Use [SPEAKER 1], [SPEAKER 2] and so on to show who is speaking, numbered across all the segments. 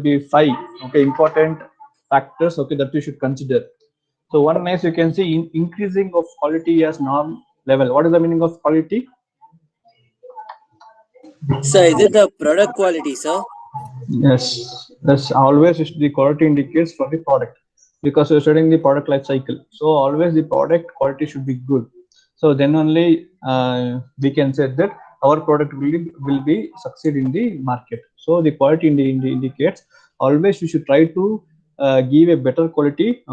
[SPEAKER 1] be 5 important factors that you should consider. So one is, you can see, increasing of quality as norm level. What is the meaning of quality?
[SPEAKER 2] Sir, is it the product quality, sir?
[SPEAKER 1] Yes, that's always the quality indicates for the product, because you're studying the product life cycle. So always the product quality should be good. So then only we can say that our product will be succeed in the market. So the quality indicates always you should try to give a better quality,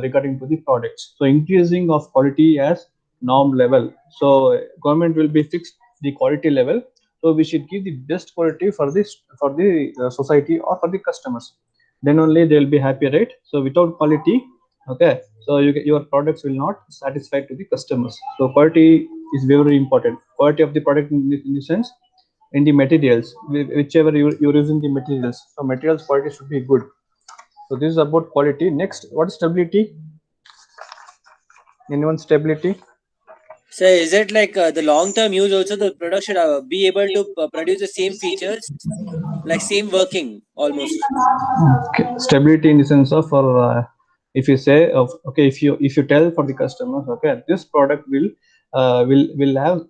[SPEAKER 1] regarding to the products. So increasing of quality as norm level. So government will be fixed the quality level, so we should give the best quality for this, for the society or for the customers. Then only they will be happy, right? So without quality, so your products will not satisfy to the customers. So quality is very important. Quality of the product in the sense, in the materials, whichever you're using the materials. So materials quality should be good. So this is about quality. Next, what is stability? Anyone stability?
[SPEAKER 2] Sir, is it like the long-term use also the product should be able to produce the same features, like same working almost?
[SPEAKER 1] Okay. Stability in the sense of, for if you say of, if you tell for the customers, this product will have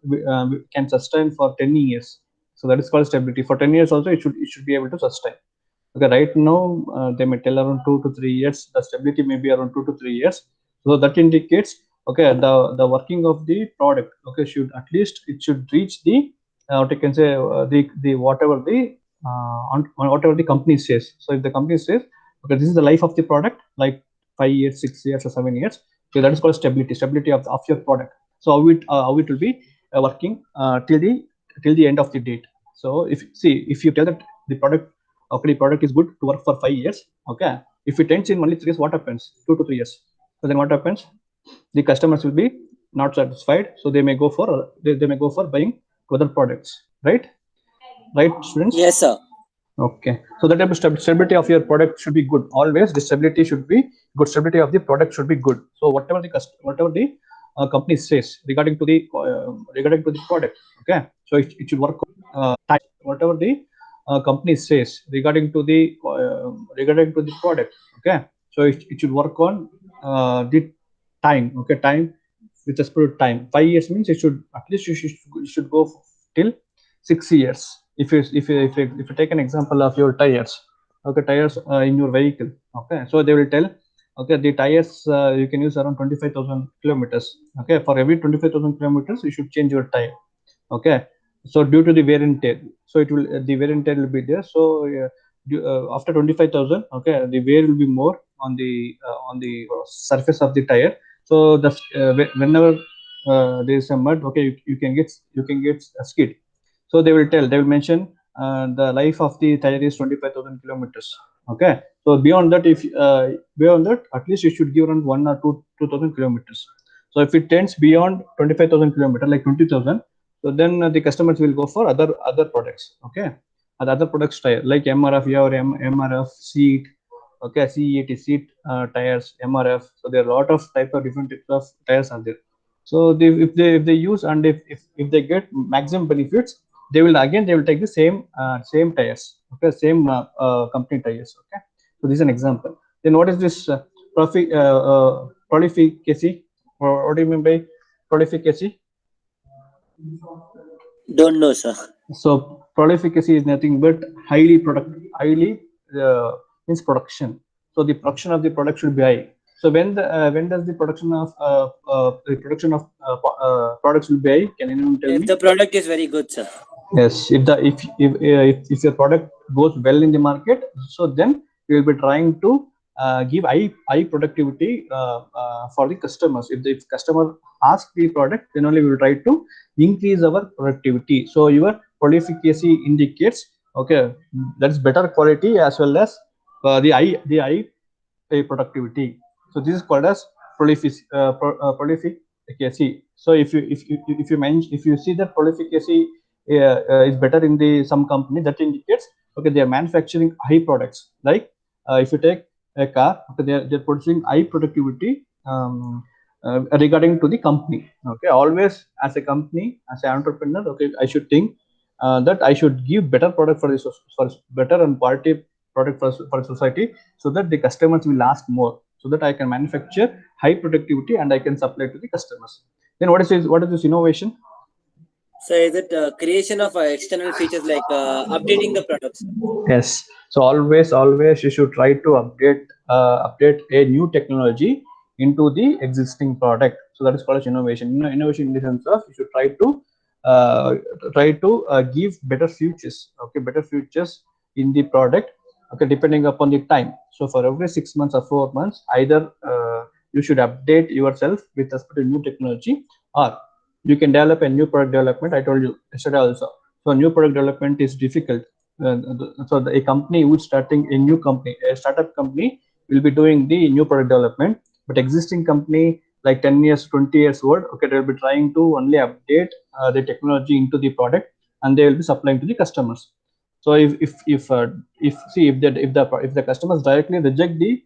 [SPEAKER 1] can sustain for 10 years. So that is called stability. For 10 years also it should be able to sustain. Okay, right now they may tell around 2 to 3 years. The stability may be around 2 to 3 years. So that indicates, the working of the product, should at least it should reach the, what you can say, the whatever the on whatever the company says. So if the company says, this is the life of the product, like 5 years, 6 years, or 7 years, so that is called stability of your product. So how it will be working till the end of the date. So if you tell that the product, the product is good to work for 5 years, if it ends in only 3 years, what happens? 2 to 3 years. So then what happens? The customers will be not satisfied, so they may go for buying other products, right, students?
[SPEAKER 2] Yes, sir.
[SPEAKER 1] Okay, so the type of stability of your product should be good. Always the stability should be good. Stability of the product should be good. So whatever the company says regarding to the product, so it should work time. Whatever the company says regarding to the product, so it should work on the time. Time, with respect to time. 5 years means it should at least you should go till 6 years. If you take an example of your tires, tires in your vehicle, so they will tell, the tires you can use around 25,000 kilometers. For every 25,000 kilometers you should change your tire. So due to the wear and tear, so it will the wear and tear will be there. So after 25,000, the wear will be more on the surface of the tire. So whenever there is a mud, you can get a skid. So they will mention the life of the tire is 25,000 kilometers. So beyond that, at least you should give around 1 or 2,000 kilometers. So if it tends beyond 25,000 kilometers, like 20,000, so then the customers will go for other products. And other products tire, like MRF, or MRF seat, CEAT seat tires, MRF. So there are a lot of different types of tires are there. So if they use, and if they get maximum benefits, they will take the same tires. Same company tires. So this is an example. Then what is this prolificacy? Or what do you mean by prolificacy?
[SPEAKER 2] Don't know, sir.
[SPEAKER 1] So prolificacy is nothing but highly means production. So the production of the product should be high. So when does the production of products will be high? Can anyone tell
[SPEAKER 2] If
[SPEAKER 1] me?
[SPEAKER 2] the product is very good, sir.
[SPEAKER 1] Yes, if your product goes well in the market, so then we will be trying to give high productivity for the customers. If customer ask the product, then only we will try to increase our productivity. So your prolificacy indicates, that's better quality as well as the high productivity. So this is called as prolificacy. So if you see that prolificacy is better in the some company, that indicates, they are manufacturing high products. Like if you take a car, they're producing high productivity regarding to the company. Always as a company, as an entrepreneur, I should think that I should give better product for better and quality product for society, so that the customers will ask more, so that I can manufacture high productivity and I can supply to the customers. Then what is this innovation?
[SPEAKER 2] So is it creation of external features like updating the products?
[SPEAKER 1] Yes. So always you should try to update a new technology into the existing product. So that is called as innovation. Innovation in the sense of you should uh, give better features. Okay, better features in the product. Okay, depending upon the time. So for every 6 months or 4 months, either you should update yourself with respect to new technology, or you can develop a new product development. I told you yesterday also. So new product development is difficult. A company who is starting a new company, a startup company, will be doing the new product development, but existing company like 10 years, 20 years old, okay, they will be trying to only update the technology into the product, and they will be supplying to the customers. So if the customers directly reject the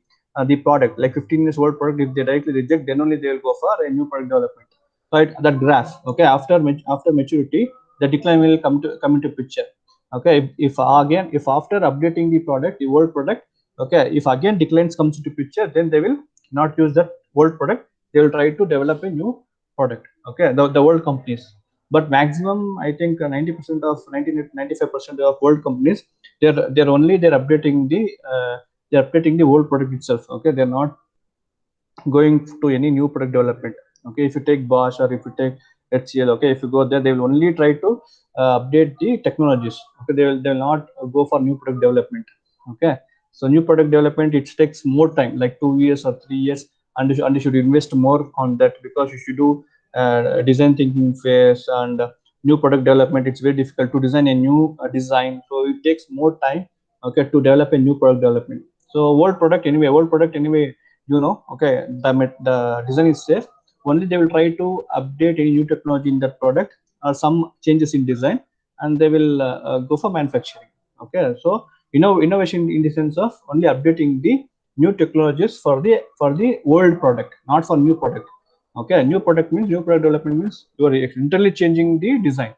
[SPEAKER 1] product, like 15 years old product, if they directly reject, then only they will go for a new product development. Right, that graph, okay, after maturity, the decline will come into picture. Okay, if after updating the product, the old product, okay, if again declines comes into picture, then they will not use that old product, they will try to develop a new product. Okay, the old companies. But maximum, I think 90% of 95% of world companies, they're updating the old product itself. Okay, they're not going to any new product development. Okay, if you take Bosch or if you take HCL, okay, if you go there, they will only try to update the technologies. Okay, they will not go for new product development. Okay, so new product development, it takes more time, like 2 years or 3 years, and you should invest more on that, because you should do design thinking phase, and new product development, it's very difficult to design a new design, so it takes more time, okay, to develop a new product development. So old product anyway, okay, the design is safe, only they will try to update any new technology in that product, or some changes in design, and they will go for manufacturing. Okay, so innovation in the sense of only updating the new technologies for the old product, not for new product. Okay, new product means new product development means you are internally changing the design.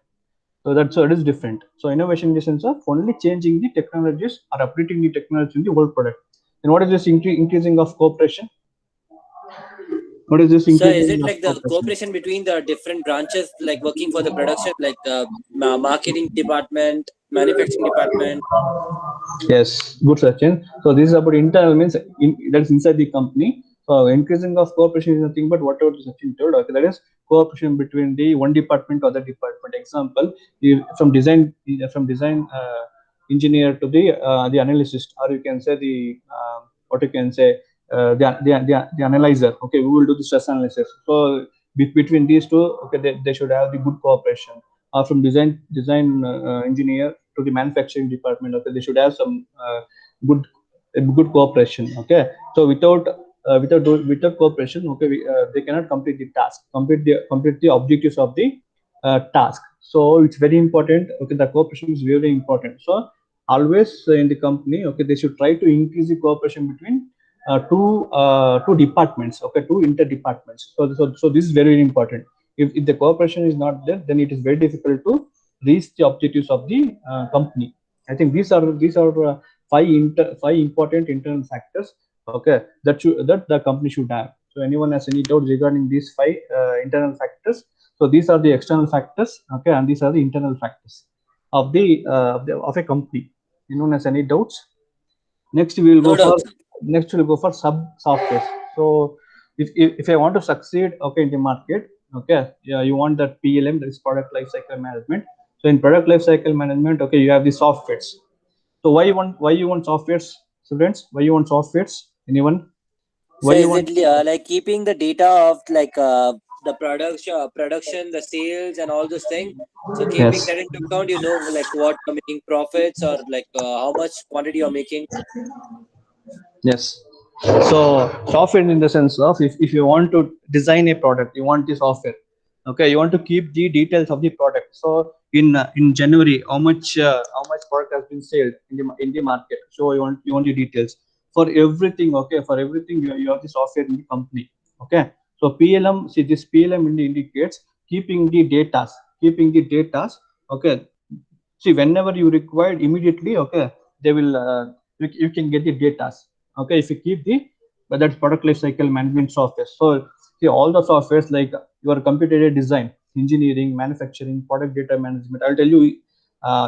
[SPEAKER 1] So it is different. So innovation in the sense of only changing the technologies or updating the technology in the old product. And what is this increasing of cooperation? What is this
[SPEAKER 2] So is
[SPEAKER 1] increasing
[SPEAKER 2] it
[SPEAKER 1] of
[SPEAKER 2] like the
[SPEAKER 1] cooperation?
[SPEAKER 2] cooperation between the different branches, like working for the production, like marketing department, manufacturing department?
[SPEAKER 1] Yes, good Sachin. So this is about internal means that's inside the company. So increasing of cooperation is nothing but whatever Sachin told. Okay, that is cooperation between the one department to other department. Example, from design engineer to the analyst, or you can say what you can say the analyzer. Okay, we will do the stress analysis. So between these two, okay, they should have the good cooperation. From design engineer to the manufacturing department, okay, they should have some good good cooperation. Okay, so without cooperation, okay, they cannot complete the task, complete the objectives of the task. So it's very important. Okay, the cooperation is very important. So always in the company, okay, they should try to increase the cooperation between two departments. Okay, two inter departments. So this is very important. If the cooperation is not there, then it is very difficult to reach the objectives of the company. I think these are five important internal factors. Okay, that the company should have. So anyone has any doubt regarding these five internal factors? So these are the external factors. Okay, and these are the internal factors of a company. Anyone has any doubts? Next we will
[SPEAKER 2] No
[SPEAKER 1] go for
[SPEAKER 2] doubts.
[SPEAKER 1] sub softwares. So if I want to succeed, okay, in the market, okay, yeah, you want that PLM, that is product lifecycle management. So in product lifecycle management, okay, you have the softwares. So why you want softwares, students? Why you want softwares? Anyone? Why
[SPEAKER 2] So
[SPEAKER 1] you
[SPEAKER 2] is
[SPEAKER 1] want?
[SPEAKER 2] it like keeping the data of like the production, the sales, and all those things? So keeping
[SPEAKER 1] Yes.
[SPEAKER 2] that into account, like what you're making profits, or like how much quantity you're making.
[SPEAKER 1] Yes. So software in the sense of if you want to design a product, you want the software. Okay, you want to keep the details of the product. So in January, how much product has been sold in the market. So you want the details for everything. Okay, for everything you have the software in the company. Okay, so PLM, see this PLM indicates keeping the data. Okay, see whenever you required immediately, okay, they will you can get the data. Okay, if you keep the that product life cycle management software. So see, all the softwares like your computer aided design, engineering, manufacturing, product data management. I'll tell you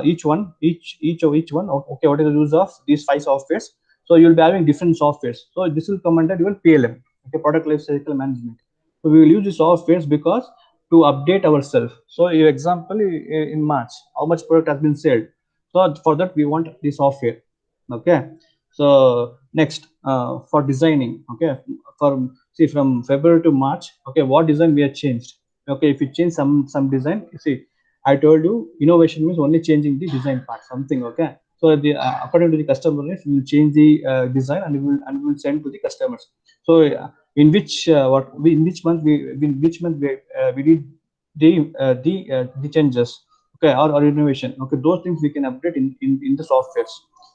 [SPEAKER 1] each one. Okay, what is the use of these 5 softwares? So you'll be having different softwares. So this will come under your PLM, okay, product life cycle management. So we will use the softwares because to update ourselves. So your example in March, how much product has been sold. So for that we want the software. Okay. So next for designing, okay, from see from February to March, okay, what design we have changed. Okay, if you change some design, see, I told you innovation means only changing the design part, something. Okay, so the according to the customer needs, we will change the design and we will send to the customers. So in which in which month we did the changes, okay, or innovation, okay, those things we can update in the softwares.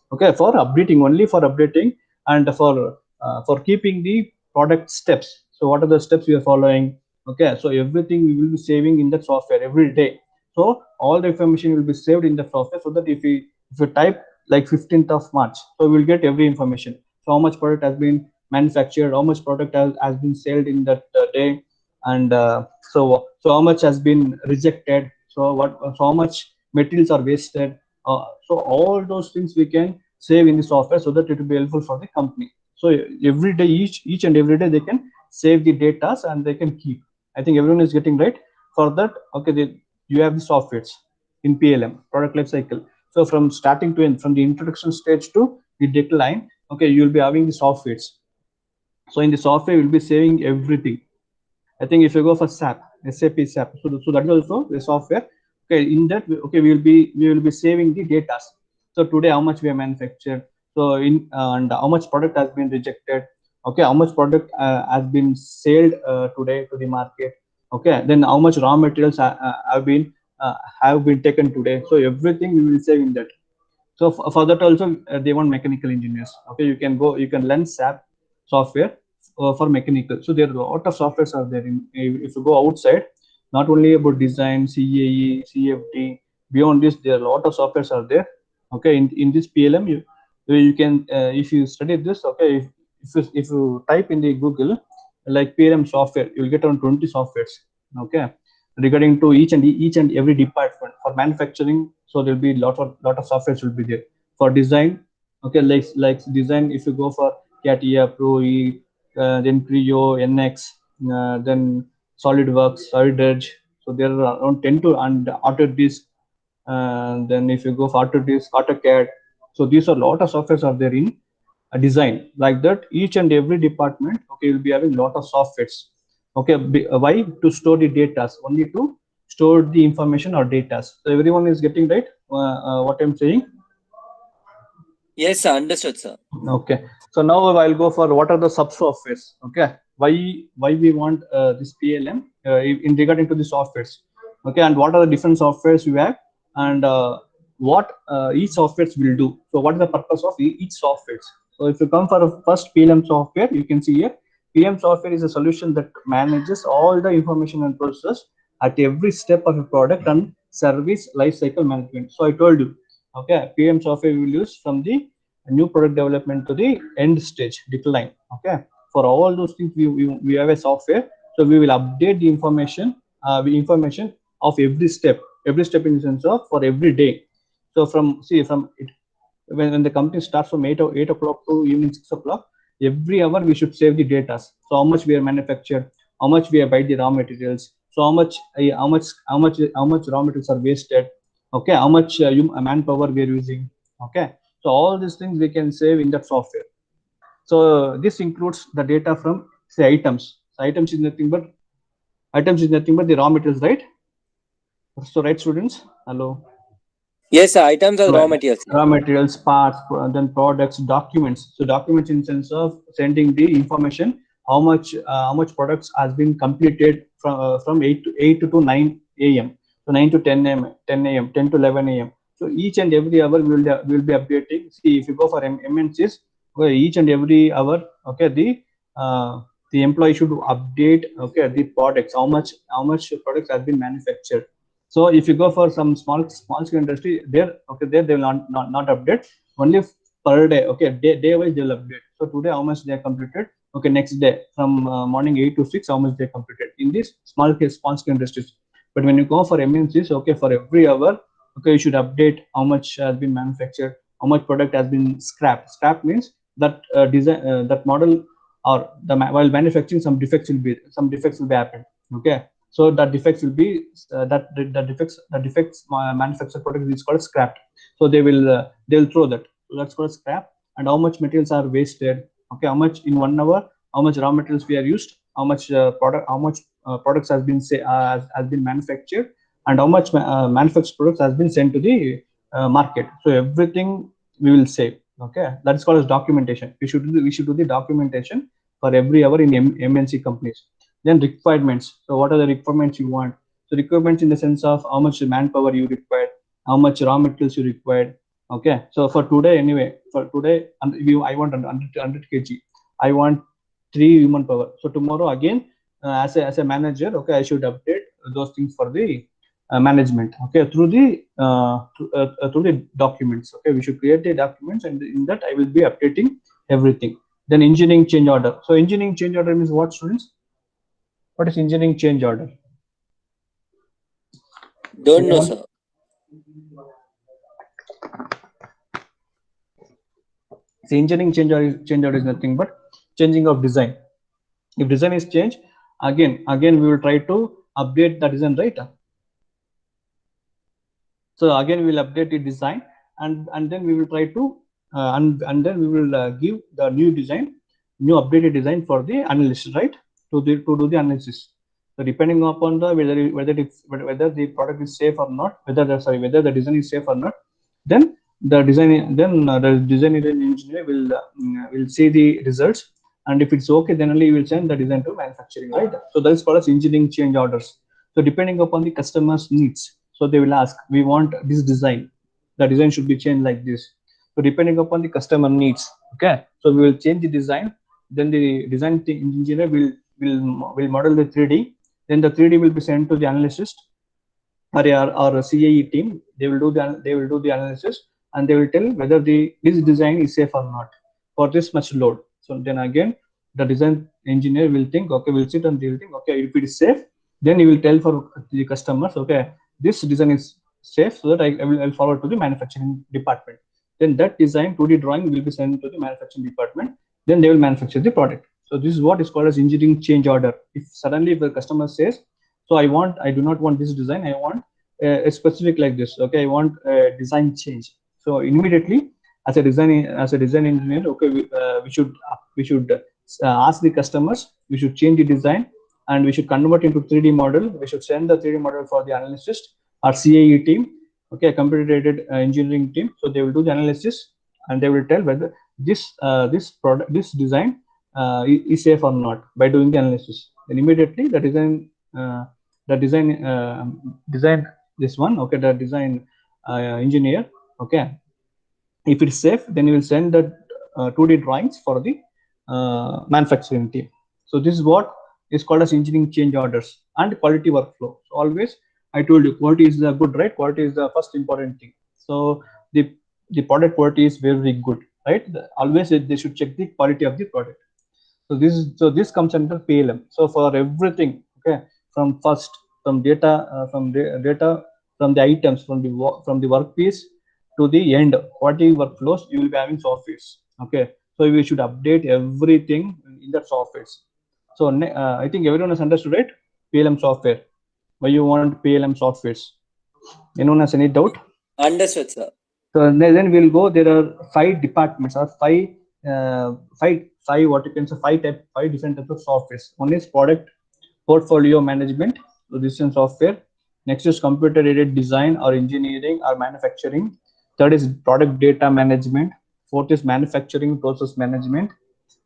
[SPEAKER 1] Okay, for updating, only for updating, and for keeping the product steps. So what are the steps we are following? Okay, so everything we will be saving in that software every day. So all the information will be saved in the software, so that if you type like 15th of March, so we'll get every information. So how much product has been manufactured, how much product has been sold in that day, and so how much has been rejected, so how much materials are wasted. So all those things we can save in the software, so that it will be helpful for the company. So every day, each and every day, they can save the data and they can keep. I think everyone is getting right. For that, okay, you have the softwares in PLM, product life cycle. So from starting to end, from the introduction stage to the decline, okay, you will be having the softwares. So in the software, you will be saving everything. I think if you go for SAP, SAP, so that is also the software. Okay, in that, okay, we will be saving the data. So today, how much we have manufactured, so and how much product has been rejected. Okay, how much product has been sold today to the market. Okay, then how much raw materials have been taken today. So everything we will save in that. So for that also, they want mechanical engineers. Okay, you can learn SAP software for mechanical. So there are a lot of softwares are there. If you go outside, not only about design, CAE, CFD. Beyond this, there are a lot of softwares are there. Okay, in this PLM, you can if you study this. Okay, if you type in the Google like PLM software, you will get around 20 softwares. Okay, regarding to each and every department. For manufacturing, so there'll be lot of softwares will be there. For design, okay, like design, if you go for CATIA, Pro E, then Creo, NX, then SolidWorks, SolidEdge. So there are around 10 to, and Autodesk. Then if you go for Autodesk, AutoCAD. So these are a lot of softwares are there in a design. Like that, each and every department, okay, will be having a lot of softwares. Okay, why? To store the data, only to store the information or data. So everyone is getting right what I'm saying.
[SPEAKER 2] Yes, sir. Understood, sir.
[SPEAKER 1] Okay, so now I'll go for what are the sub softwares. Okay, why we want this PLM in regarding to the softwares. Okay, and what are the different softwares you have, and what each softwares will do. So what is the purpose of each softwares? So if you come for a first PLM software, you can see here, PM software is a solution that manages all the information and process at every step of a product and service lifecycle management. So I told you, okay, PM software we will use from the new product development to the end stage decline. Okay, for all those things we have a software. So we will update the information, information of every step in the sense of for every day. So from it, when the company starts from 8 o'clock to evening 6 o'clock, every hour we should save the data. So how much we are manufactured, how much we have buy the raw materials, so how much raw materials are wasted. Okay, how much manpower we are using. Okay, so all these things we can save in that software. So this includes the data from, say, items. So items is nothing but the raw materials, right? So right, students, hello.
[SPEAKER 2] Yes, sir. Items are raw
[SPEAKER 1] Right.
[SPEAKER 2] materials.
[SPEAKER 1] Raw materials, parts, then products, documents. So documents in sense of sending the information, how much products has been completed from 8 to 9 a.m. So 9 to 10 a.m., 10 a.m., 10 to 11 a.m. So each and every hour we will be updating. See, if you go for MNCs, okay, each and every hour, okay, the employee should update, okay, the products, how much products has been manufactured. So if you go for some small scale industry, there they will not update. Only per day. Okay, day wise they'll update. So today how much they are completed. Okay, next day from morning 8 to 6 how much they completed in this small scale industries. But when you go for MNCs, okay, for every hour, okay, you should update how much has been manufactured, how much product has been scrapped. Scrap means that design that model or while manufacturing some defects will be happen. Okay, so that defects will be the defects manufactured product is called scrapped. So they'll throw that. So that's called scrap. And how much materials are wasted. Okay, how much in 1 hour, how much raw materials we are used, how much products has been manufactured, and how much manufactured products has been sent to the market. So everything we will save. Okay, that's called as documentation. We should do the documentation for every hour in MNC companies. Then requirements. So what are the requirements you want? So requirements in the sense of how much manpower you require, how much raw materials you require. Okay, so for today anyway, I want 100 kg. I want 3 human power. So tomorrow again, as a manager, okay, I should update those things for the management. Okay, through the documents. Okay, we should create the documents, and in that I will be updating everything. Then engineering change order. So engineering change order means what, students? What is engineering change order?
[SPEAKER 2] Don't know, sir.
[SPEAKER 1] See, engineering change order is nothing but changing of design. If design is changed, again we will try to update the design, right? So again we will update the design, and then we will try to and then we will give the new updated design for the analyst, right? To do the analysis. So depending upon the whether the product is safe or not, whether the design is safe or not, then the design engineer will see the results, and if it's okay, then only we will send the design to manufacturing, right? So that is called as engineering change orders. So depending upon the customer's needs, so they will ask, we want this design. The design should be changed like this. So depending upon the customer needs, okay, so we will change the design. Then the design engineer will model the 3D. Then the 3D will be sent to the analyst or a CAE team. They will do the analysis, and they will tell whether this design is safe or not for this much load. So then again, the design engineer will think, okay, will sit and they will think, okay, if it is safe, then he will tell for the customers, okay, this design is safe, so that I'll forward to the manufacturing department. Then that design 2D drawing will be sent to the manufacturing department. Then they will manufacture the product. So this is what is called as engineering change order. If suddenly the customer says, so I do not want this design, I want a specific like this. Okay, I want a design change. So immediately, as a design engineer, okay, we should ask the customers. We should change the design, and we should convert into 3D model. We should send the 3D model for the analyst or CAE team. Okay, a computer aided engineering team. So they will do the analysis, and they will tell whether this design is safe or not by doing the analysis. Then immediately the design this one, okay, the design engineer, okay, if it's safe, then you will send the 2D drawings for the manufacturing team. So this is what is called as engineering change orders and quality workflow. So always I told you, quality is the good, right? Quality is the first important thing. So the product quality is very, very good, right? Always they should check the quality of the product. So this comes under PLM. So for everything, okay, from data from the items from the workpiece to the end quality workflows, you will be having softwares. Okay, so we should update everything in that softwares. So I think everyone has understood, right? PLM software. Why you want PLM softwares? Anyone has any doubt?
[SPEAKER 2] Understood, sir.
[SPEAKER 1] So then we'll go. There are 5 departments or five different types of softwares. One is product portfolio management. So this is software. Next is computer aided design or engineering or manufacturing. Third is product data management. Fourth is manufacturing process management,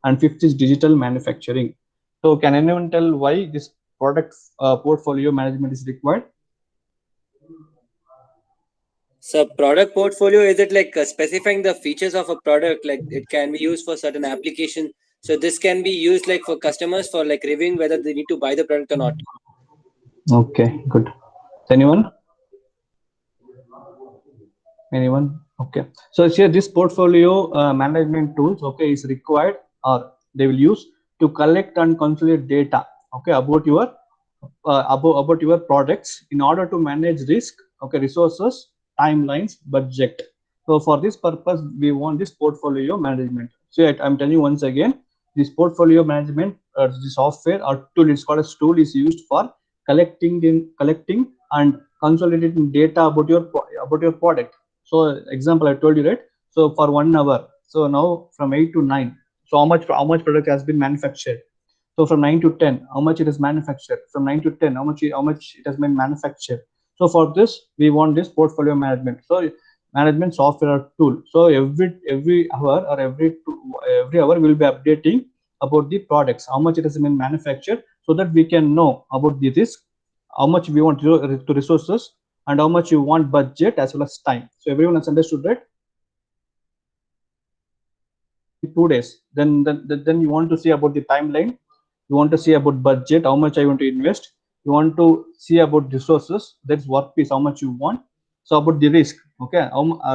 [SPEAKER 1] and fifth is digital manufacturing. So can anyone tell why this product portfolio management is required?
[SPEAKER 2] So product portfolio, is it like specifying the features of a product, like it can be used for certain application? So this can be used like for customers for like reviewing whether they need to buy the product or not.
[SPEAKER 1] Okay, good. Anyone? Okay, so here this portfolio management tools, okay, is required, or they will use to collect and consolidate data, okay, about your products in order to manage risk, okay, resources, timelines, budget. So for this purpose, we want this portfolio management. So I'm telling you once again, this portfolio management, the software or tool, it's called a tool, is used for collecting and consolidating data about your product. So example, I told you, right? So for 1 hour, so now from 8 to 9, so how much product has been manufactured. So from 9 to 10, how much it is manufactured. From 9 to 10, how much it has been manufactured. So for this, we want this portfolio management. So management software tool. So every hour or every hour we'll be updating about the products, how much it has been manufactured, so that we can know about the risk, how much we want to resources, and how much you want budget as well as time. So everyone has understood, right? In 2 days, then you want to see about the timeline, you want to see about budget, how much I want to invest, you want to see about resources, that's work piece, how much you want. So about the risk, okay,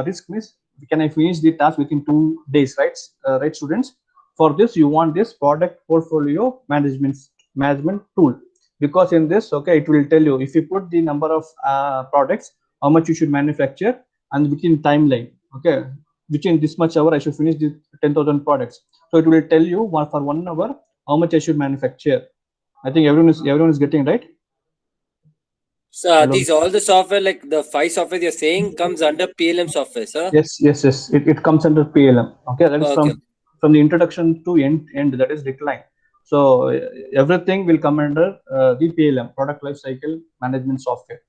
[SPEAKER 1] risk means, can I finish the task within 2 days, right? Right, students? For this, you want this product portfolio management tool, because in this, okay, it will tell you, if you put the number of products, how much you should manufacture, and within timeline, okay, within this much hour I should finish the 10,000 products. So it will tell you for 1 hour how much I should manufacture. I think everyone is getting, right?
[SPEAKER 2] So
[SPEAKER 1] Hello.
[SPEAKER 2] these all the software, like the 5 software you're saying, comes under PLM software, sir.
[SPEAKER 1] Yes. It comes under PLM. Okay, that is
[SPEAKER 2] Okay.
[SPEAKER 1] from the introduction to end. That is decline. So everything will come under the PLM, product life cycle management software.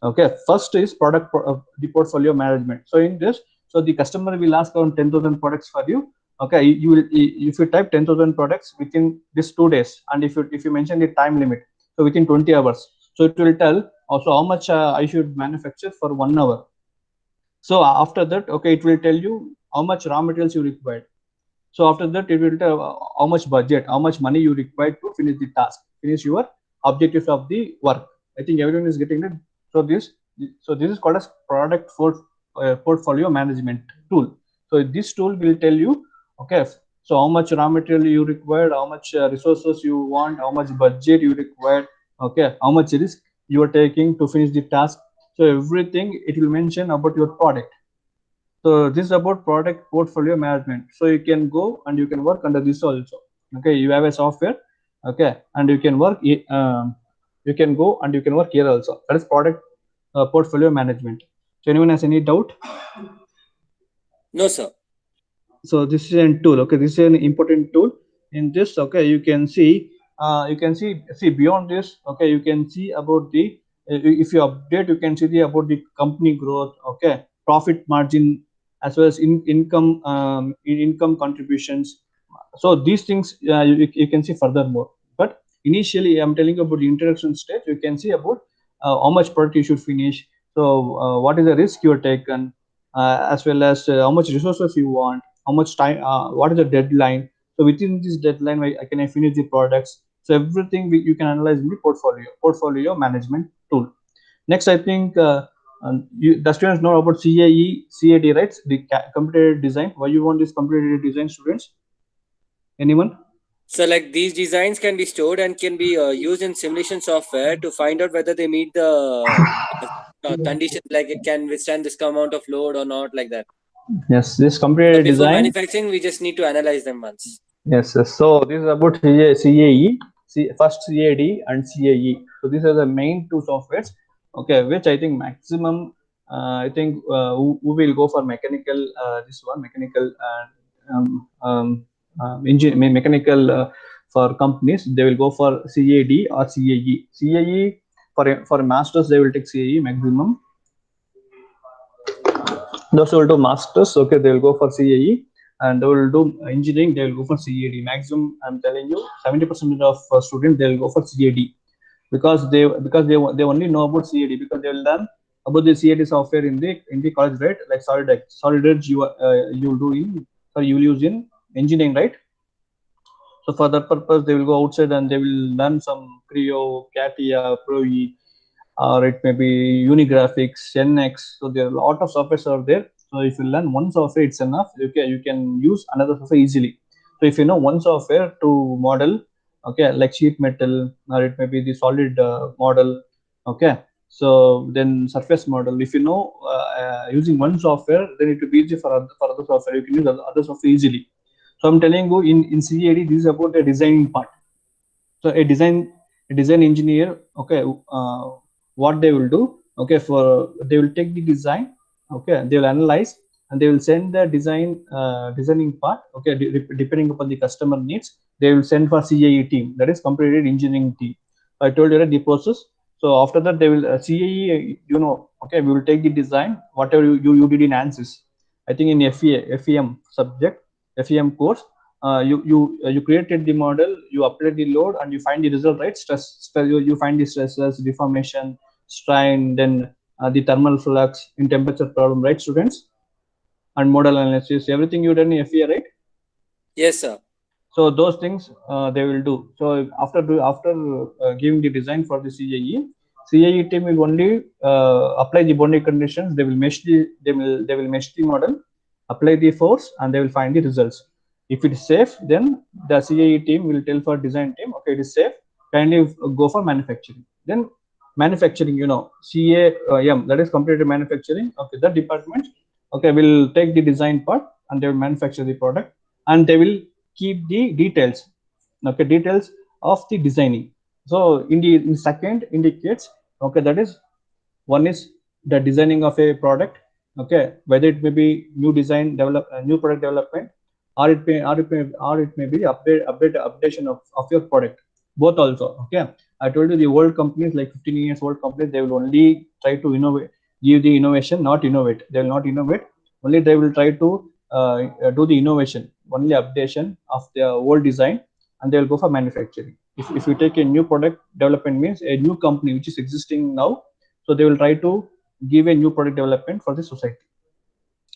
[SPEAKER 1] Okay, first is the portfolio management. So in this, so the customer will ask around 10,000 products for you. Okay, you will, if you type 10,000 products within this 2 days, and if you mention the time limit, so within 20 hours, so it will tell also how much I should manufacture for 1 hour. So after that, okay, it will tell you how much raw materials you require. So after that, it will tell how much budget, how much money you require to finish the task, finish your objectives of the work. I think everyone is getting it. So this is called as portfolio management tool. So this tool will tell you, okay, so how much raw material you require, how much resources you want, how much budget you require, okay, how much risk you are taking to finish the task. So everything it will mention about your product. So this is about product portfolio management. So you can go and you can work under this also. Okay, you have a software. Okay, and you can work. You can go and you can work here also. That is product portfolio management. So anyone has any doubt?
[SPEAKER 2] No, sir.
[SPEAKER 1] So this is a tool. Okay, this is an important tool. In this, okay, you can see beyond this. Okay, you can see about the if you update, you can see about the company growth. Okay, profit margin, as well as income contributions. So these things you can see furthermore. But initially, I'm telling you about the introduction stage. You can see about how much product you should finish. So what is the risk you are taken, as well as how much resources you want, how much time, what is the deadline. So within this deadline, can I finish the products. So everything you can analyze in the portfolio management tool. Next, I think the students know about CAD, right? The computer design. Why you want this computer design, students? Anyone?
[SPEAKER 2] So like these designs can be stored and can be used in simulation software to find out whether they meet the conditions, like it can withstand this amount of load or not, like that.
[SPEAKER 1] Yes, this
[SPEAKER 2] So
[SPEAKER 1] computer
[SPEAKER 2] before
[SPEAKER 1] design.
[SPEAKER 2] manufacturing, we just need to analyze them once.
[SPEAKER 1] Yes. So this is about first CAD and CAE. So these are the main two softwares. Okay, which I think maximum. I think who will go for mechanical. This one mechanical mechanical for companies. They will go for CAD or CAE. CAE for masters they will take CAE maximum. Those who will do masters, okay, they will go for CAE, and they will do engineering, they will go for CAD. Maximum, I'm telling you, 70% of students they will go for CAD, because they only know about CAD, because they will learn about the CAD software in the college, right? Like SolidEdge you will do in, or you will use in engineering, right? So for that purpose, they will go outside and they will learn some Creo, CATIA, ProE, or it may be Unigraphics, NX. So there are a lot of softwares are there. So if you learn one software, it's enough. You can use another software easily. So if you know one software to model, okay, like sheet metal, or it may be the solid model, okay. So then surface model. If you know using one software, then it will be easy for other software. You can use other software easily. So I'm telling you, in CAD, this is about the designing part. So a design engineer, okay, what they will do, okay, they will take the design, okay, they will analyze, and they will send the designing part, okay, depending upon the customer needs, they will send for CAE team, that is completed engineering team. I told you that the process. So after that, they will CAE, okay, we will take the design, whatever you did in ANSYS. I think in FEM subject, FEM course, you created the model, you apply the load, and you find the result, right? You find the stresses, deformation, strain, then the thermal flux in temperature problem, right, students? And model analysis, everything you done in FEA, right?
[SPEAKER 2] Yes, sir.
[SPEAKER 1] So those things they will do. So after giving the design for the CAE team will only apply the boundary conditions. They will mesh the model, apply the force, and they will find the results. If it is safe, then the CAE team will tell for design team, okay, it is safe, kindly go for manufacturing. Then manufacturing, CAM, that is completed manufacturing, okay, that department, okay, will take the design part, and they will manufacture the product, and they will keep the details, okay, details of the designing. So in second indicates, okay, that is, one is the designing of a product, okay, whether it may be new design develop new product development, or it may be updation of your product, both also, okay. I told you the old companies, like 15 years old companies, they will only try to innovate, give the innovation, not innovate. They will not innovate, only they will try to do the innovation, only updation of the old design, and they will go for manufacturing. If you take a new product development, means a new company which is existing now, so they will try to give a new product development for the society.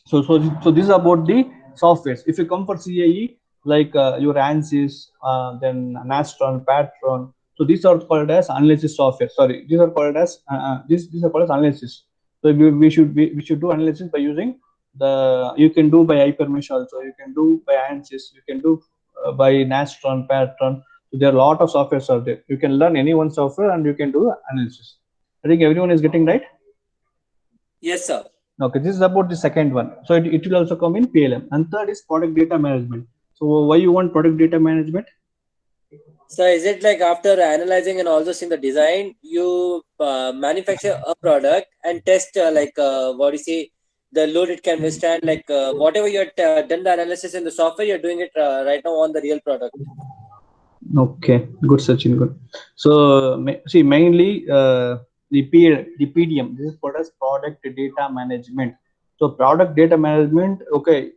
[SPEAKER 1] So this is about the softwares. If you come for CAE, like your ANSYS, then Nastron, Patron, so these are called as analysis software. Sorry, these are called as these are called as analysis. So we should do analysis by using you can do by iPermesh also, you can do by ANSYS, you can do by Nastron, Patron. So there are a lot of softwares out there. You can learn any one software and you can do analysis. I think everyone is getting right.
[SPEAKER 2] Yes, sir.
[SPEAKER 1] Okay, this is about the second one. So it will also come in PLM. And third is product data management. So why you want product data management?
[SPEAKER 2] So is it like after analyzing and also seeing the design, you manufacture a product and test what do you say, the load it can withstand, like whatever you had done the analysis in the software, you're doing it right now on the real product.
[SPEAKER 1] Okay, good, Sachin, good. So see, mainly the PDM. This is called as product data management. So product data management. Okay,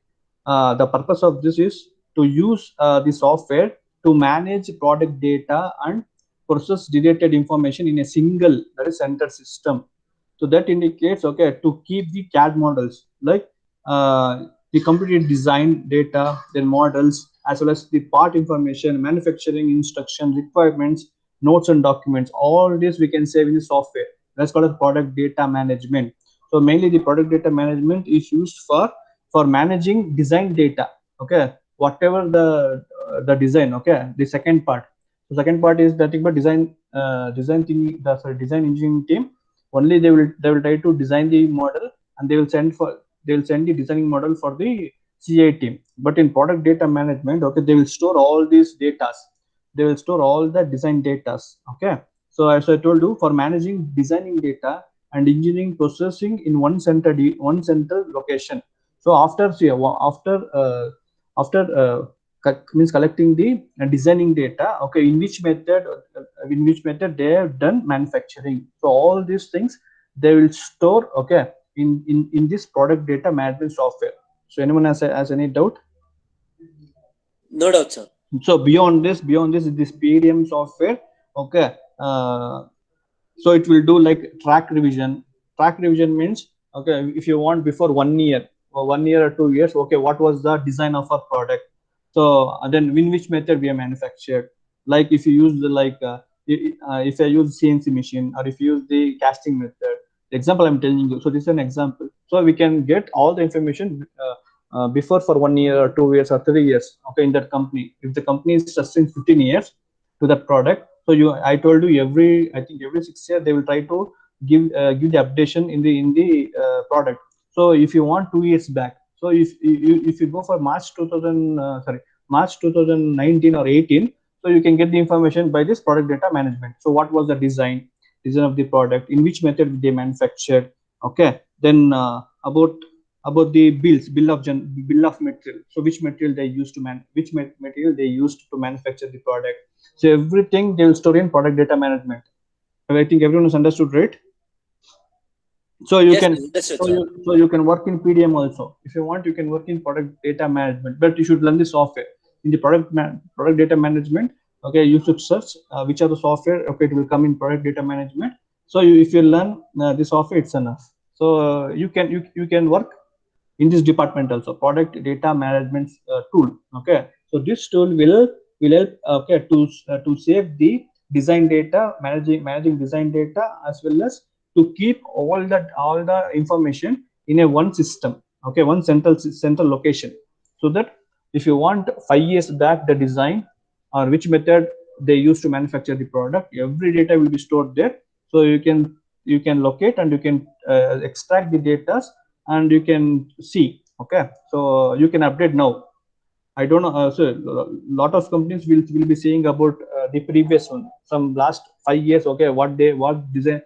[SPEAKER 1] the purpose of this is to use the software to manage product data and process related information in a single, that is, center system. So that indicates, okay, to keep the CAD models, like the completed design data, then models, as well as the part information, manufacturing instruction, requirements, notes and documents. All this we can save in the software. That's called as product data management. So mainly the product data management is used for managing design data. Okay, whatever the design. Okay, the second part. The second part is nothing but design engineering team. Only they will try to design the model, and they will send the designing model for the CA team. But in product data management, okay, they will store all these data. They will store all the design data. Okay. So as I told you, for managing designing data and engineering processing in one center location. So after means collecting the designing data, okay, in which method they have done manufacturing. So all these things they will store, okay, in this product data management software. So anyone has any doubt?
[SPEAKER 2] No doubt, sir.
[SPEAKER 1] So beyond this is this PDM software, okay. So it will do like track revision means, okay, if you want before 1 year or 1 year or 2 years, okay, what was the design of a product? So then in which method we are manufactured, like if you use the if I use CNC machine, or if you use the casting method, example I'm telling you. So this is an example. So we can get all the information before for 1 year or 2 years or 3 years, okay, in that company. If the company is sustained 15 years to that product, so I told you, I think every 6 years they will try to give the updation in the product. So if you want 2 years back, so if you go for March 2000, March 2019 or 18, so you can get the information by this product data management. So what was the design of the product, in which method they manufactured, okay. Then about the bill of material. So which material they used to material they used to manufacture the product. So everything they will store in product data management. I think everyone has understood, right? So you
[SPEAKER 2] Yes,
[SPEAKER 1] can
[SPEAKER 2] understood, sir.
[SPEAKER 1] so you can work in PDM also. If you want, you can work in product data management, but you should learn the software in the product data management. Okay, you should search which are the software. Okay, it will come in product data management. So if you learn the software, it's enough. So you can work in this department also, product data management tool. Okay, so this tool will help, okay, to save the design data, managing design data, as well as to keep all the information in a one system, okay, one central location. So that if you want 5 years back the design, or which method they used to manufacture the product, every data will be stored there. So you can locate, and you can extract the data, and you can see, okay. So you can update now. I don't know. So a lot of companies will be saying about the previous one, some last 5 years. Okay, what design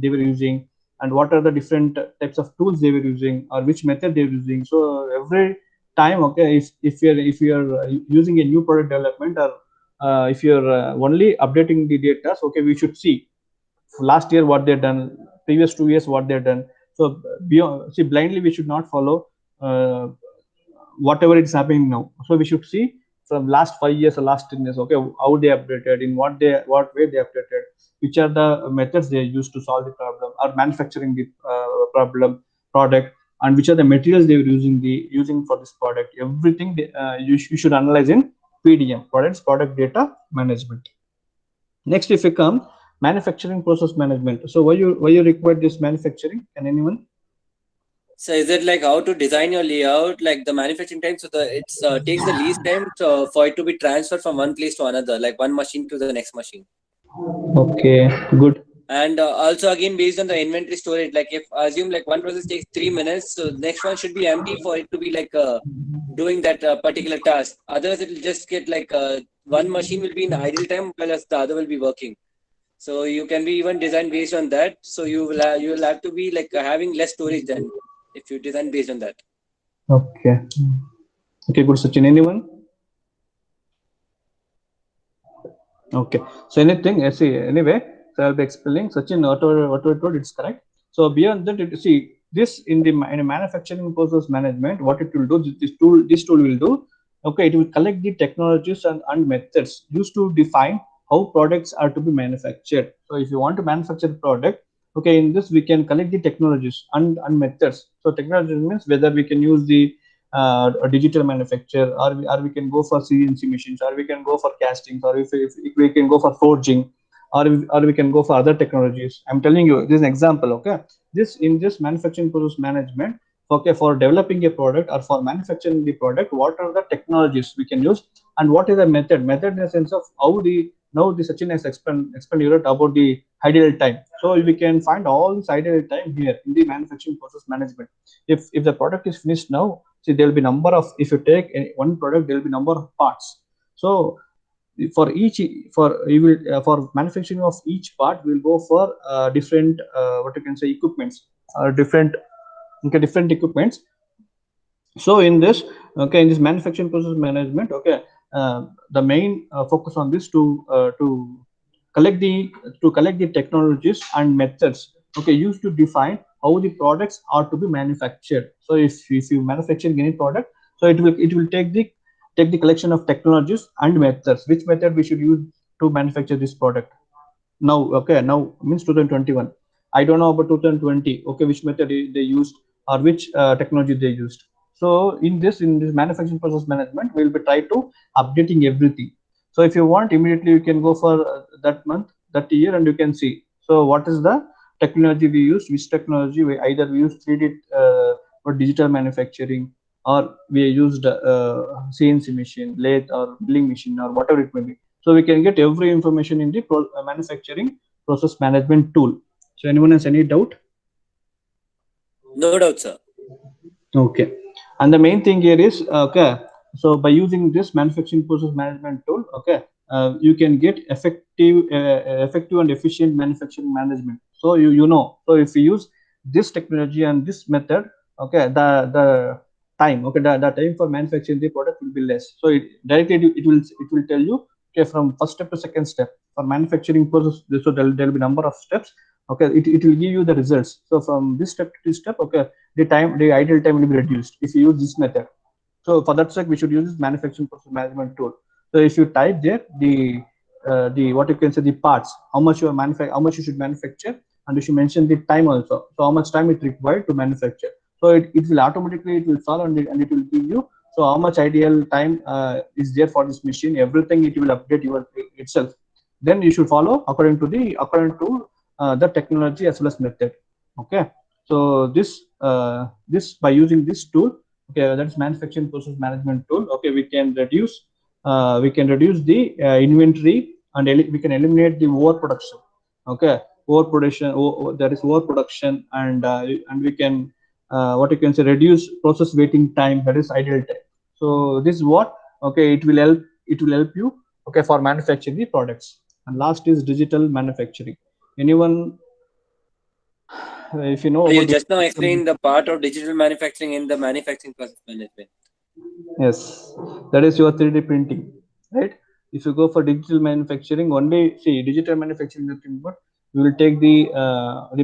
[SPEAKER 1] they were using, and what are the different types of tools they were using, or which method they were using. So every time, okay, if you're using a new product development, or if you're only updating the data, so, okay, we should see last year what they've done, previous 2 years what they've done. So beyond, see, blindly we should not follow uh, whatever is happening now. So we should see from last 5 years or last 10 years, okay, how they updated, in what way they updated, which are the methods they used to solve the problem or manufacturing the problem product, and which are the materials they were using for this product. Everything you should analyze in PDM, product data management. Next, if you come manufacturing process management. So why you require this manufacturing? Can anyone?
[SPEAKER 2] So is it like how to design your layout, like the manufacturing time? So it's takes the least time for it to be transferred from one place to another, like one machine to the next machine.
[SPEAKER 1] Okay, good.
[SPEAKER 2] And also again based on the inventory storage, like if assume like one process takes 3 minutes, so the next one should be empty for it to be like doing that particular task. Otherwise, it will just get like one machine will be in idle time, while as the other will be working. So you can be even design based on that. So you will have to be like having less storage then if you design based on that.
[SPEAKER 1] Okay. Okay, good, Sachin. Anyone? Okay. So anything, see, anyway, so I'll be explaining. Sachin, whatever I told, it's correct. So beyond that, see, this in a manufacturing process management, what it will do, this tool will do, okay, it will collect the technologies and methods used to define how products are to be manufactured. So if you want to manufacture the product, okay, in this we can collect the technologies and methods. So technology means whether we can use the a digital manufacture, or we can go for CNC machines, or we can go for castings, or if we can go for forging, or we can go for other technologies. I'm telling you, this is an example, okay. This in this manufacturing process management, okay, for developing a product or for manufacturing the product, what are the technologies we can use, and what is the method in the sense of how the now the Sachin has explained about the ideal time. So we can find all this ideal time here in the manufacturing process management. If the product is finished now, see, there will be number of, if you take one product, there will be number of parts. So for each, for manufacturing of each part, we'll go for different, what you can say, equipments, different, okay, different equipments. So in this, okay, in this manufacturing process management, okay, the main focus on this to collect the technologies and methods, okay, used to define how the products are to be manufactured. So if you manufacture any product, so it will take the collection of technologies and methods, which method we should use to manufacture this product. Now, okay, now means 2021, I don't know about 2020, okay, which method they used, or which technology they used. So in this manufacturing process management, we'll be try to updating everything. So if you want, immediately you can go for that month, that year, and you can see, so what is the technology we use, which technology we either we use 3D or digital manufacturing, or we used CNC machine, lathe or milling machine, or whatever it may be. So we can get every information in the manufacturing process management tool. So anyone has any doubt?
[SPEAKER 2] No doubt, sir.
[SPEAKER 1] Okay. And the main thing here is, okay, so by using this manufacturing process management tool, okay, you can get effective and efficient manufacturing management. So you know, so if you use this technology and this method, okay, the time, okay, the time for manufacturing the product will be less. So directly it will tell you, okay, from first step to second step for manufacturing process. So there'll be number of steps. Okay, it will give you the results. So from this step to this step, okay, the idle time will be reduced if you use this method. So for that sake, we should use this manufacturing process management tool. So if you type there the what you can say, the parts, how much how much you should manufacture, and you should mention the time also. So how much time it required to manufacture. So it will automatically it will solve, and it will give you, so how much ideal time is there for this machine. Everything it will update itself. Then you should follow according to the technology as well as method. Okay. So this by using this tool, okay, that is manufacturing process management tool. Okay, we can reduce the inventory, and we can eliminate the overproduction. Okay, overproduction. There is overproduction, and we can what you can say, reduce process waiting time. That is idle time. So this is what, okay, it will help you, okay, for manufacturing the products. And last is digital manufacturing. Anyone, if you know
[SPEAKER 2] So you
[SPEAKER 1] about
[SPEAKER 2] just now
[SPEAKER 1] digital.
[SPEAKER 2] explained the part of digital manufacturing in the manufacturing process management.
[SPEAKER 1] Yes, that is your 3D printing, right? If you go for digital manufacturing, only see digital manufacturing is nothing but we will take the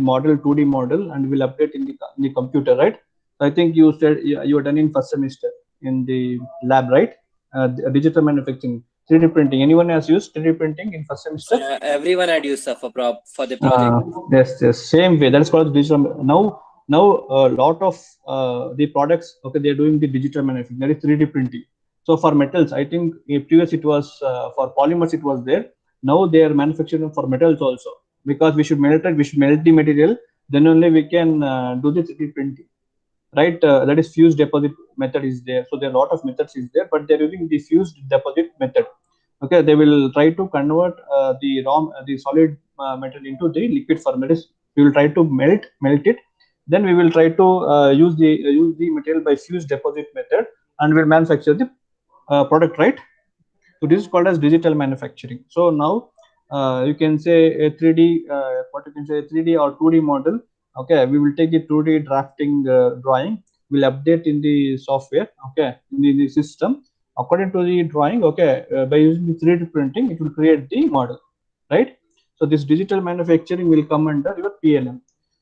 [SPEAKER 1] model 2D model and we'll update in the computer, right? So I think you said you are done in first semester in the lab, right? Digital manufacturing, 3D printing. Anyone has used 3D printing in first semester?
[SPEAKER 2] Everyone had used for for the project.
[SPEAKER 1] Uh, yes, same way. That's called digital. Now a lot of the products, okay, they're doing the digital manufacturing. That is 3D printing. So for metals, I think previous it was for polymers it was there. Now they are manufacturing for metals also, because we should melt it. We should melt the material. Then only we can do the 3D printing, right? That is fused deposit method is there. So there are a lot of methods is there, but they're using the fused deposit method. Okay, they will try to convert the solid metal into the liquid form. That is, we will try to melt it. Then we will try to use the material by fused deposit method, and will manufacture the product, right? So this is called as digital manufacturing. So now you can say a 3D, what you can say, 3D or 2D model. Okay, we will take the 2D drafting drawing. We'll update in the software. Okay, in the system according to the drawing. Okay, by using the 3D printing, it will create the model, right? So this digital manufacturing will come under your PLM.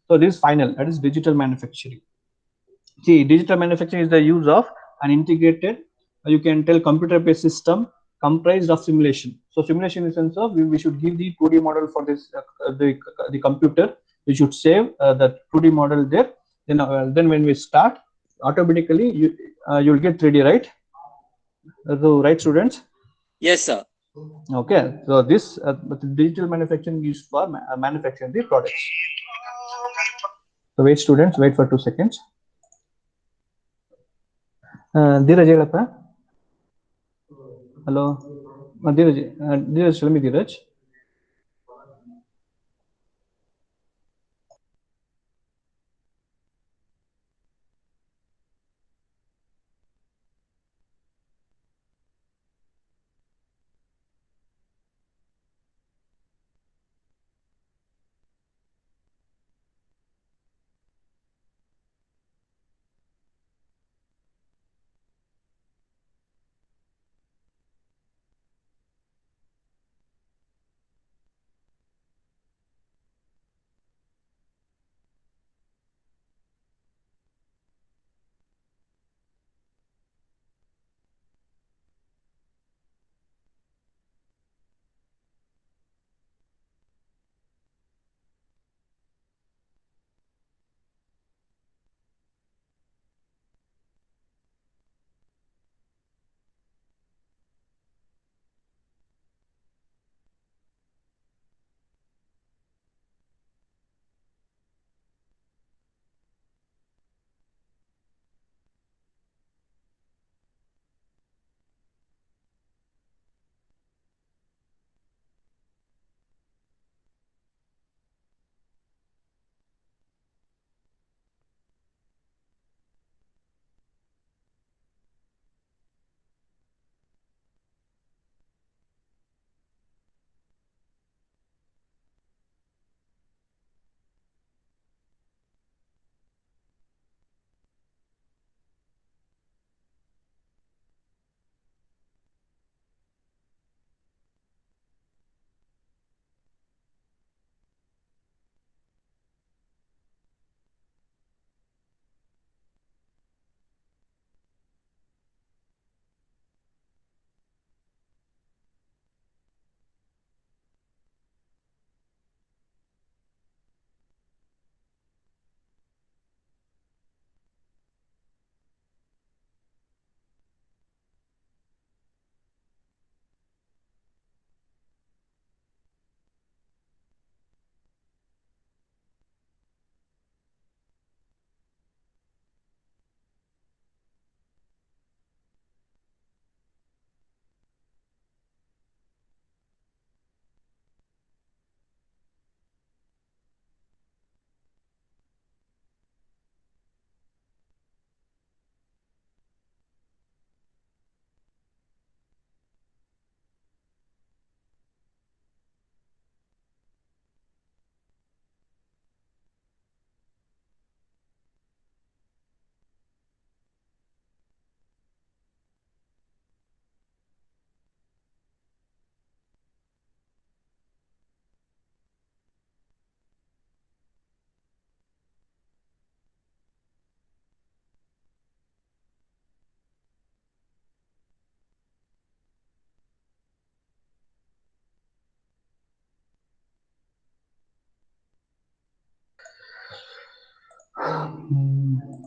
[SPEAKER 1] So this final, that is digital manufacturing. See, digital manufacturing is the use of an integrated, you can tell, computer-based system comprised of simulation. So simulation in the sense of we should give the 2D model for this the computer. We should save the 2D model there. Then when we start, automatically you'll get 3D, right? So right, students?
[SPEAKER 2] Yes, sir.
[SPEAKER 1] Okay. So this but the digital manufacturing is for manufacturing the products. So wait, students, wait for 2 seconds. Dheeraj ಹೇಳಪ್ಪ. Hello. Dheeraj, tell me, Dheeraj.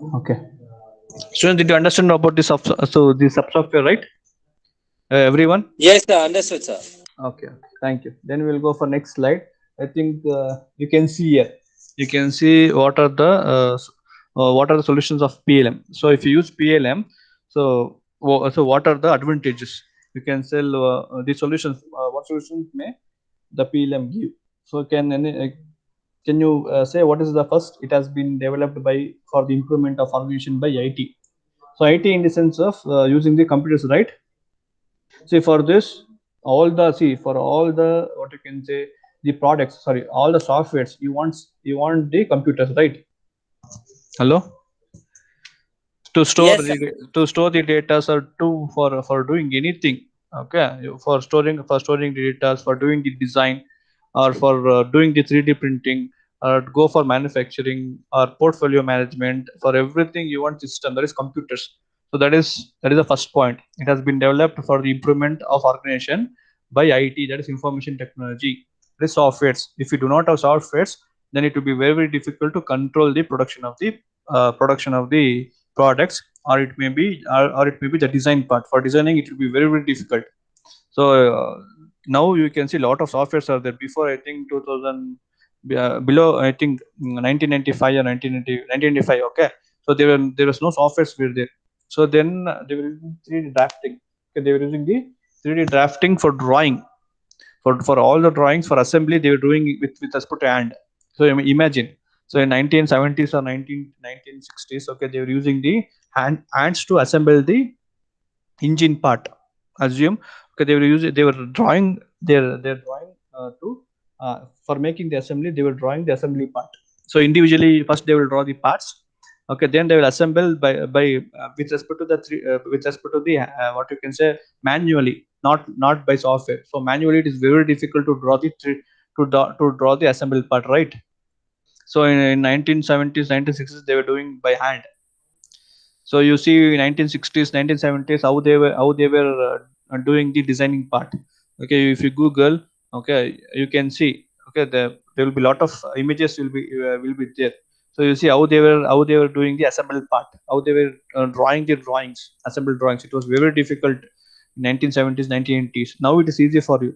[SPEAKER 1] Okay. Students, did you understand about the sub-software, right? Everyone?
[SPEAKER 2] Yes, sir. Understood, sir.
[SPEAKER 1] Okay, okay. Thank you. Then we'll go for next slide. I think you can see here. You can see what are the solutions of PLM. So if you use PLM, so what are the advantages? You can sell the solutions. What solutions may the PLM give? So can you say what is the first? It has been developed by for the improvement of organization by IT. So IT in the sense of using the computers, right? See for this, for all the what you can say the products, sorry, all the softwares you want the computers, right? Hello, to store
[SPEAKER 2] Yes, sir.
[SPEAKER 1] the data or for doing anything. Okay, for storing the data, for doing the design, or for doing the 3D printing, or go for manufacturing or portfolio management. For everything you want system, that is computers. So that is the first point. It has been developed for the improvement of organization by IT, that is information technology. That is softwares. If you do not have softwares, then it will be very, very difficult to control the production of the products, or it may be the design part. For designing, it will be very, very difficult. So now you can see a lot of softwares are there. Before, I think 2000, below, I think 1995 or 1995. Okay, so there was no softwares were there. So then they were using 3D drafting. Okay, they were using the 3D drafting for drawing. For all the drawings for assembly, they were doing it with us put hand. So imagine. So in 1970s or 1960s, okay, they were using the hands to assemble the engine part. Assume, okay, they were drawing their drawing to for making the assembly. They were drawing the assembly part. So individually, first they will draw the parts. Okay, then they will assemble by with respect to the what you can say, manually, not by software. So manually it is very difficult to draw the assembled part, right? So in 1970s, 1960s, they were doing by hand. So you see 1960s, 1970s, how they were doing the designing part. Okay, if you Google, okay, you can see. Okay, there will be a lot of images will be there. So you see how they were doing the assembled part, how they were drawing the drawings, assembled drawings. It was very difficult in 1970s, 1980s. Now it is easy for you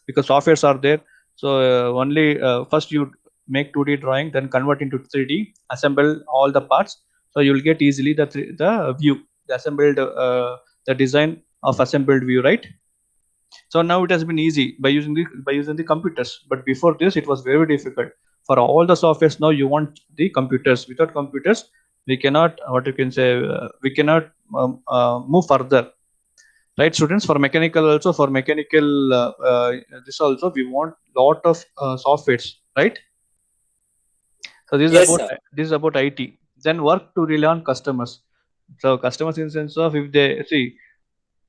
[SPEAKER 1] because softwares are there. So only first you make 2D drawing, then convert into 3D, assemble all the parts. So you will get easily the view, the assembled the design of assembled view, right? So now it has been easy by using the computers. But before this, it was very difficult for all the softwares. Now you want the computers. Without computers, we cannot, what you can say, we cannot move further, right, students? For mechanical also, this also we want lot of softwares, right? So this is
[SPEAKER 2] Yes,
[SPEAKER 1] about
[SPEAKER 2] sir.
[SPEAKER 1] this is about IT. Then work to rely on customers. So customers in the sense of, if they see,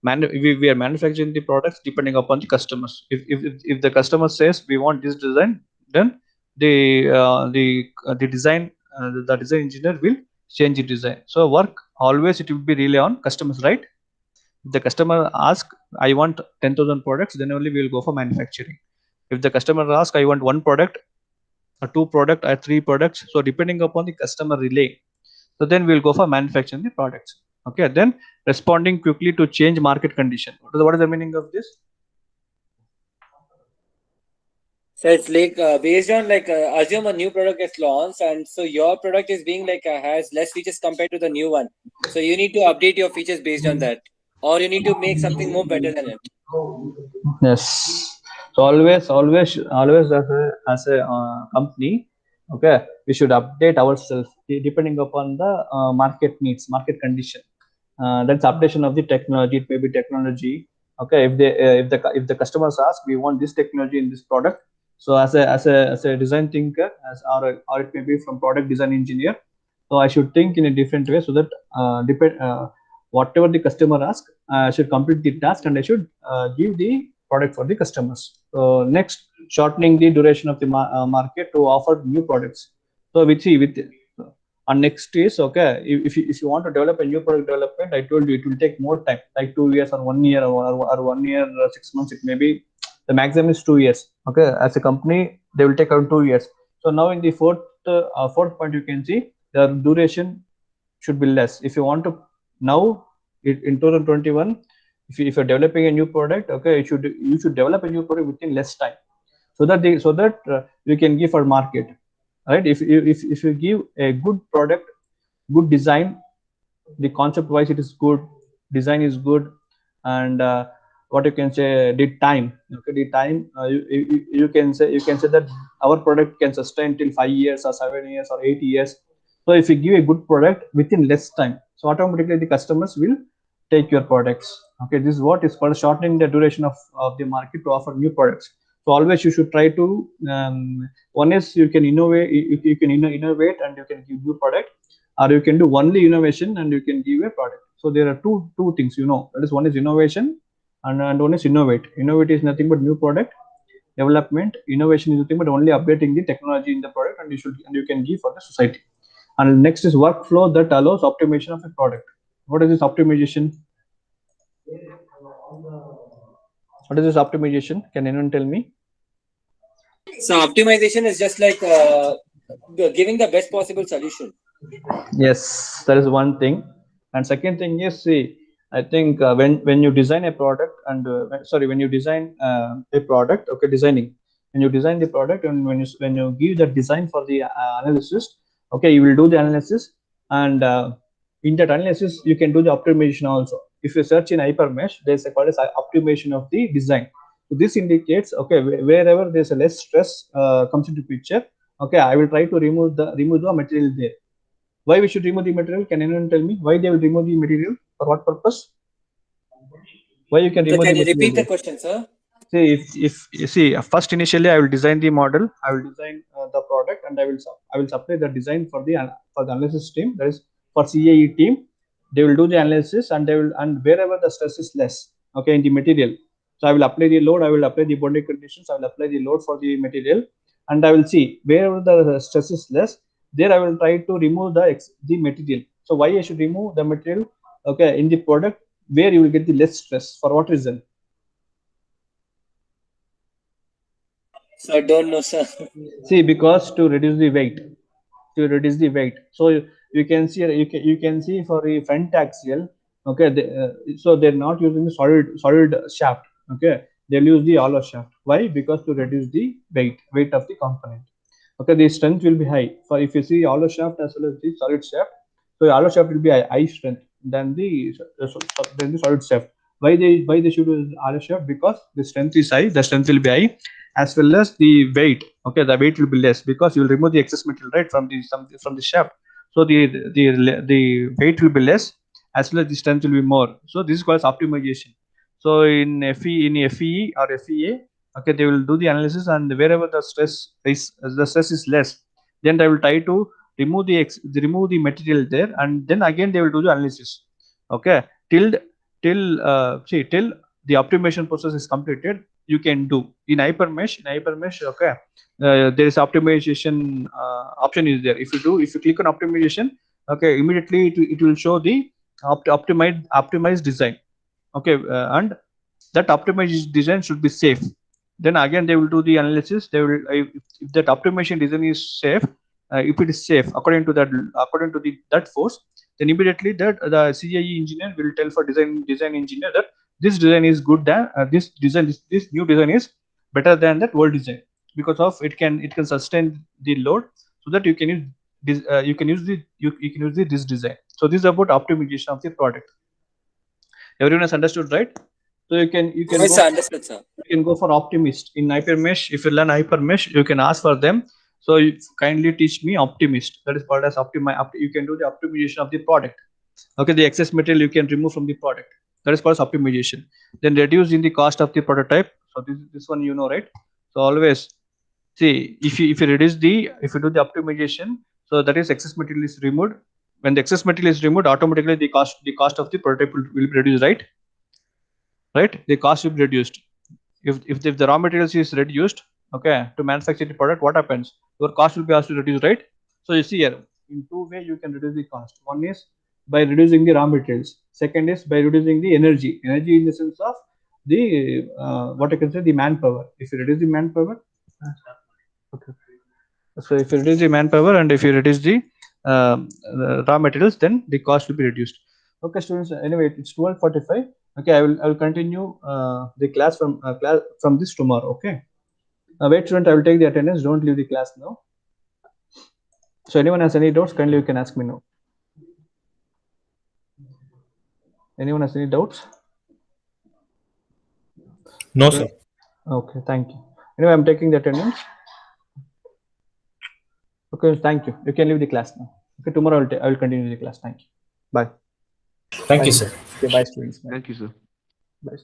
[SPEAKER 1] we are manufacturing the products depending upon the customers. If the customer says we want this design, then the design the design engineer will change the design. So work always it will be rely on customers, right? If the customer ask, I want 10,000 products, then only we will go for manufacturing. If the customer ask, I want one product, a two product, or three products, so depending upon the customer relay, so then we'll go for manufacturing the products. Okay, then responding quickly to change market condition. What is the meaning of this?
[SPEAKER 2] So it's like based on like assume a new product gets launched, and so your product is being like has less features compared to the new one. So you need to update your features based on that, or you need to make something more better than it.
[SPEAKER 1] Yes. So always as a company, okay, we should update ourselves depending upon the market needs, market condition. That's updation of the technology. It may be technology. Okay, if the customers ask, we want this technology in this product. So as a design thinker, or it may be from product design engineer. So I should think in a different way, so that whatever the customer asks, I should complete the task, and I should give the product for the customers. So next, shortening the duration of the market to offer new products. So with and next is, okay, if you want to develop a new product development, I told you it will take more time, like 2 years or 1 year, or 1 year, 6 months. It may be the maximum is 2 years. Okay, as a company, they will take around 2 years. So now in the fourth point, you can see the duration should be less. If you want to now in 2021, if you're developing a new product, okay, you should develop a new product within less time, so that you can give for market, right? If you give a good product, good design, the concept wise it is good, design is good, and what you can say, the time, okay, the time, you can say that our product can sustain till 5 years or 7 years or 8 years. So if you give a good product within less time, so automatically the customers will take your products. Okay, this is what is called shortening the duration of the market to offer new products. So always you should try to one is you can innovate, you can innovate and you can give new product, or you can do only innovation and you can give a product. So there are two things, that is, one is innovation and one is innovate. Innovate is nothing but new product development. Innovation is nothing but only updating the technology in the product, and you can give for the society. And next is workflow that allows optimization of a product. What is this optimization? What is this optimization? Can anyone tell me?
[SPEAKER 2] So optimization is just like giving the best possible solution.
[SPEAKER 1] Yes, that is one thing. And second thing is, see, I think when you design a product and when you design a product, okay, designing, when you design the product and when you give the design for the analysis, okay, you will do the analysis, and in that analysis you can do the optimization also. If you search in Hypermesh, there's a called as optimization of the design. So this indicates, okay, wherever there's a less stress comes into picture, okay, I will try to remove the material there. Why we should remove the material? Can anyone tell me why they will remove the material? For what purpose? Why you can remove
[SPEAKER 2] Can
[SPEAKER 1] the
[SPEAKER 2] you
[SPEAKER 1] material
[SPEAKER 2] repeat the
[SPEAKER 1] there?
[SPEAKER 2] question, sir?
[SPEAKER 1] See, if you see, first initially I will design the model, I will design the product, and I will supply the design for the analysis team. That is for CAE team. They will do the analysis, and wherever the stress is less, okay, in the material. So I will apply the load, I will apply the boundary conditions, I will apply the load for the material, and I will see wherever the stress is less. There I will try to remove the material. So why I should remove the material? Okay, in the product where you will get the less stress. For what reason?
[SPEAKER 2] So I don't know, sir.
[SPEAKER 1] See, because to reduce the weight, So you can see for the front axial, okay. So they're not using the solid shaft, okay. They'll use the hollow shaft. Why? Because to reduce the weight of the component. Okay, the strength will be high. For if you see hollow shaft as well as the solid shaft, so the hollow shaft will be high strength than the solid shaft. Why they should use hollow shaft? Because the strength is high, the strength will be high, as well as the weight. Okay, the weight will be less because you will remove the excess material, right, from the shaft. So the weight will be less, as well as the strength will be more. So this is called optimization. So in FE or FEA, okay, they will do the analysis, and wherever the stress is less, then they will try to remove the material there, and then again they will do the analysis. Okay, till the optimization process is completed, you can do in Hypermesh. Okay, there is optimization option is there. If you click on optimization, okay, immediately it will show the optimized design. Okay, and that optimized design should be safe. Then again they will do the analysis. They will if that optimization design is safe, if it is safe according to that force, then immediately that the CAE engineer will tell for design engineer that this design is good than this new design is better than that old design, because of it can sustain the load, so that you can use this design. So this is about optimization of the product. Everyone has understood, right? So you can
[SPEAKER 2] Yes,
[SPEAKER 1] go
[SPEAKER 2] sir, understood, sir.
[SPEAKER 1] you can go for optimist in Hypermesh. If you learn Hypermesh, you can ask for them. So you kindly teach me optimist. That is called as you can do the optimization of the product. Okay, the excess material you can remove from the product. That is called optimization. Then reduce in the cost of the prototype. So this one right. So always see, if you do the optimization, so that is excess material is removed. When the excess material is removed, automatically the cost of the prototype will be reduced, right? The cost will be reduced. If the raw materials is reduced, okay, to manufacture the product, what happens? Your cost will be also reduced, right? So you see here, in two ways you can reduce the cost. One is by reducing the raw materials. Second is by reducing the energy in the sense of the what I can say, the manpower. If you reduce the manpower, okay, so if you reduce the manpower and if you reduce the raw materials, then the cost will be reduced. Okay, students. Anyway, it's 12:45. Okay, I will continue the class from this tomorrow. Okay. Wait, student. I will take the attendance. Don't leave the class now. So, anyone has any doubts? Kindly you can ask me now. Anyone has any doubts?
[SPEAKER 3] No, sir.
[SPEAKER 1] Okay, thank you. Anyway, I'm taking the attendance. Okay, thank you. You can leave the class now. Okay, tomorrow I will continue the class. Thank you. Bye.
[SPEAKER 3] Thank you, sir.
[SPEAKER 1] Okay, bye, students. Bye.
[SPEAKER 4] Thank you, sir.
[SPEAKER 1] Bye.